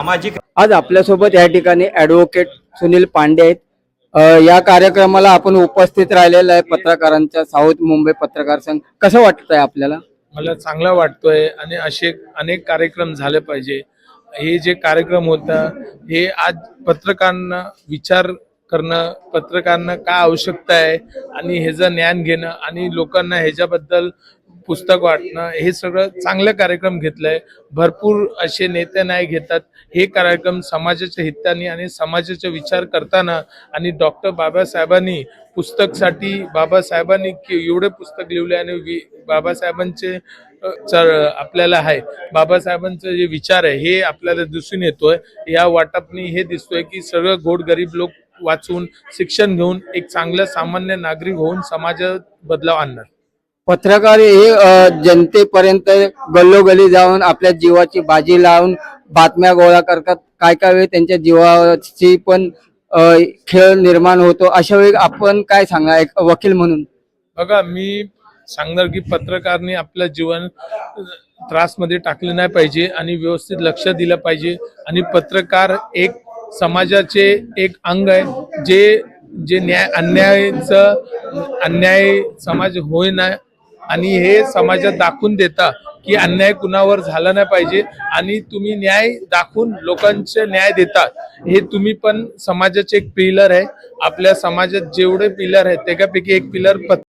सामाजिक आज आपल्यासोबत या ठिकाणी ॲडव्होकेट सुनील पांडे आहेत। या कार्यक्रमाला आपण उपस्थित राहिलेला आहे पत्रकारांच्या साऊथ मुंबई पत्रकार संघ। कसं वाटतंय आपल्याला? मला चांगला वाटतोय आणि असे अनेक कार्यक्रम झाले पाहिजे। हे जे कार्यक्रम होता हे आज पत्रकारांना विचार करणं, पत्रकारांना काय आवश्यकता आहे आणि ह्याचं ज्ञान घेणं आणि लोकांना ह्याच्याबद्दल पुस्तक वाटणं, हे सगळं चांगलं कार्यक्रम घेतलंय। भरपूर असे नेते नाही घेतात हे कार्यक्रम समाजाच्या हिताने आणि समाजाचा विचार करताना। आणि डॉक्टर बाबासाहेबांनी पुस्तकसाठी बाबासाहेबांनी एवढे पुस्तक लिहिले आणि बाबासाहेबांचे आपल्याला आहे बाबासाहेबांचे जे विचार आहे हे आपल्याला दिसून येतोय। या वाटपनी हे दिसतोय की सगळं गोरगरीब लोक वाचून शिक्षण घेऊन एक चांगला सामान्य नागरिक होऊन समाजात बदलाव आणणार। पत्रकार हे जनतेपर्यंत गल्लोगल्ली जाऊन आपल्या जीवाची बाजी लावून बातम्या गोळा करतात। काय काय वेळ त्यांच्या जीवाची पण खेळ निर्माण होतो। अशा वेळी आपण काय सांगा एक वकील म्हणून? बघा, मी सांगणार की पत्रकारने आपलं जीवन त्रासमध्ये टाकलं नाही पाहिजे आणि व्यवस्थित लक्ष दिलं पाहिजे। आणि पत्रकार एक समाजाचे एक अंग आहे जे जे अन्याय समाज होय ना आणि हे समाजात दाखवून देता की अन्याय कुणावर झाला नाही पाहिजे आणि तुम्ही न्याय दाखवून लोकांचे न्याय देता। हे तुम्ही पण समाजाचे एक पिलर आहे। आपल्या समाजात जेवढे पिलर आहेत त्यापैकी एक पिलर